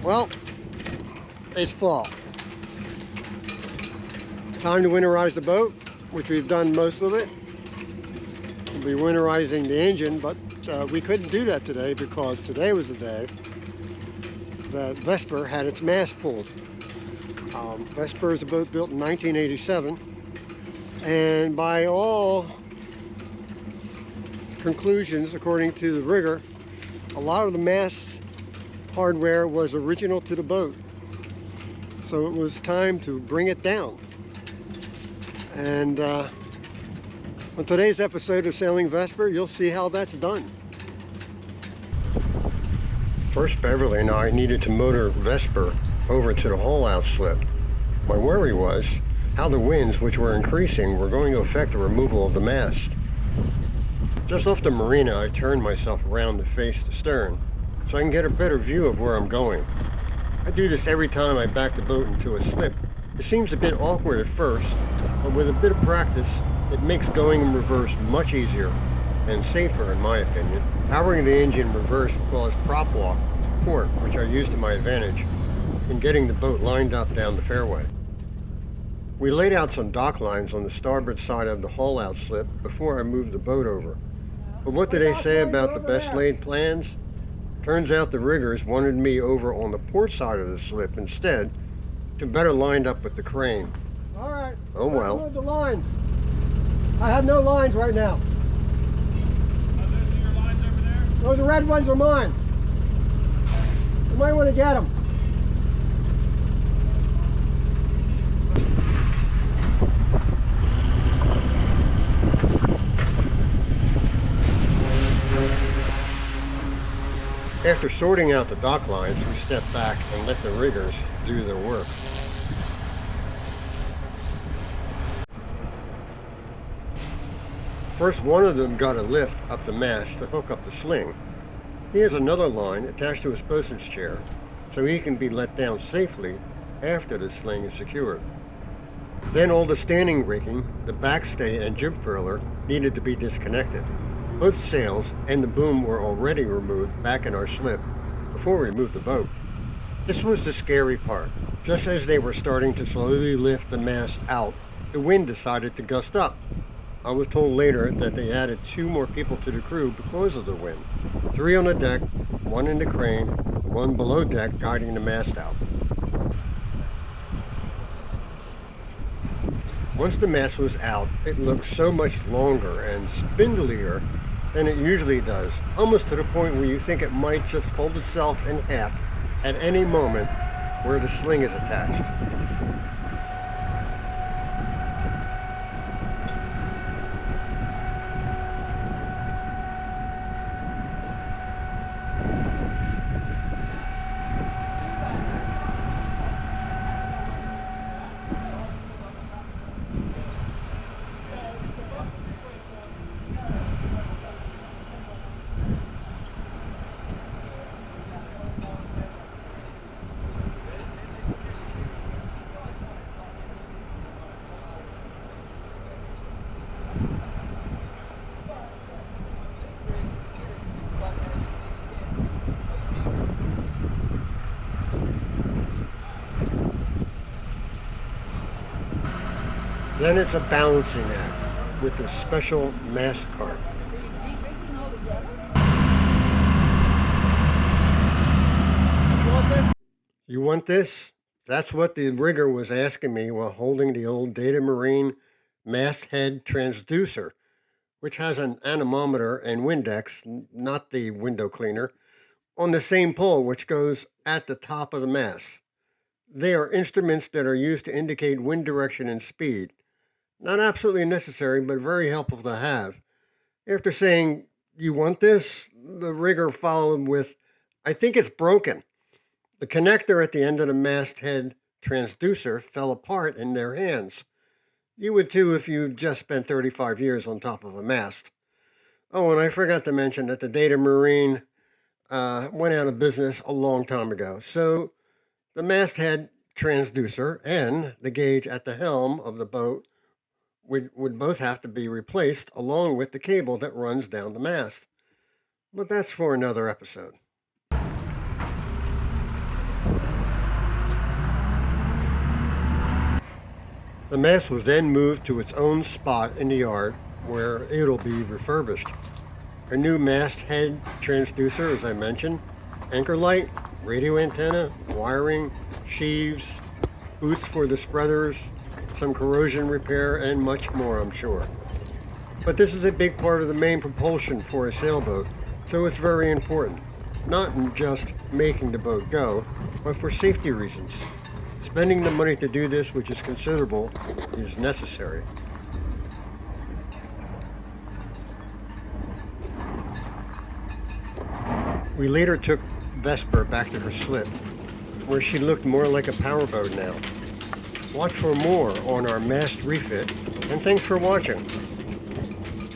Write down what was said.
Well, it's fall. Time to winterize the boat, which we've done most of it. We'll be winterizing the engine, but we couldn't do that today because today was the day that Vesper had its mast pulled. Vesper is a boat built in 1987, and by all conclusions, according to the rigger, a lot of the mast hardware was original to the boat. So it was time to bring it down. And on today's episode of Sailing Vesper, you'll see how that's done. First, Beverly and I needed to motor Vesper over to the haul-out slip. My worry was how the winds, which were increasing, were going to affect the removal of the mast. Just off the marina, I turned myself around to face the stern so I can get a better view of where I'm going. I do this every time I back the boat into a slip. It seems a bit awkward at first, but with a bit of practice, it makes going in reverse much easier and safer in my opinion. Powering the engine in reverse will cause prop walk to port, which I use to my advantage in getting the boat lined up down the fairway. We laid out some dock lines on the starboard side of the haul-out slip before I moved the boat over. But what do they say about the best laid plans? Turns out the riggers wanted me over on the port side of the slip instead to better line up with the crane. All right. Oh well. Move the lines. I have no lines right now. Those are your lines over there? Those red ones are mine. You might want to get them. After sorting out the dock lines, we stepped back and let the riggers do their work. First, one of them got a lift up the mast to hook up the sling. He has another line attached to his bosun's chair, so he can be let down safely after the sling is secured. Then all the standing rigging, the backstay and jib furler needed to be disconnected. Both sails and the boom were already removed back in our slip before we moved the boat. This was the scary part. Just as they were starting to slowly lift the mast out, the wind decided to gust up. I was told later that they added 2 more people to the crew because of the wind. 3 on the deck, 1 in the crane, 1 below deck guiding the mast out. Once the mast was out, it looked so much longer and spindlier than it usually does, almost to the point where you think it might just fold itself in half at any moment where the sling is attached. Then it's a balancing act with the special mast cart. You want this? That's what the rigger was asking me while holding the old Data Marine masthead transducer, which has an anemometer and Windex, not the window cleaner, on the same pole which goes at the top of the mast. They are instruments that are used to indicate wind direction and speed. Not absolutely necessary, but very helpful to have. After saying, "You want this?" the rigger followed with, "I think it's broken." The connector at the end of the masthead transducer fell apart in their hands. You would too if you just spent 35 years on top of a mast. Oh, and I forgot to mention that the Data Marine went out of business a long time ago. So the masthead transducer and the gauge at the helm of the boat would both have to be replaced along with the cable that runs down the mast. But that's for another episode. The mast was then moved to its own spot in the yard where it'll be refurbished. A new mast head transducer, as I mentioned, anchor light, radio antenna, wiring, sheaves, boots for the spreaders, some corrosion repair, and much more, I'm sure. But this is a big part of the main propulsion for a sailboat, so it's very important. Not in just making the boat go, but for safety reasons. Spending the money to do this, which is considerable, is necessary. We later took Vesper back to her slip, where she looked more like a powerboat now. Watch for more on our mast refit, and thanks for watching.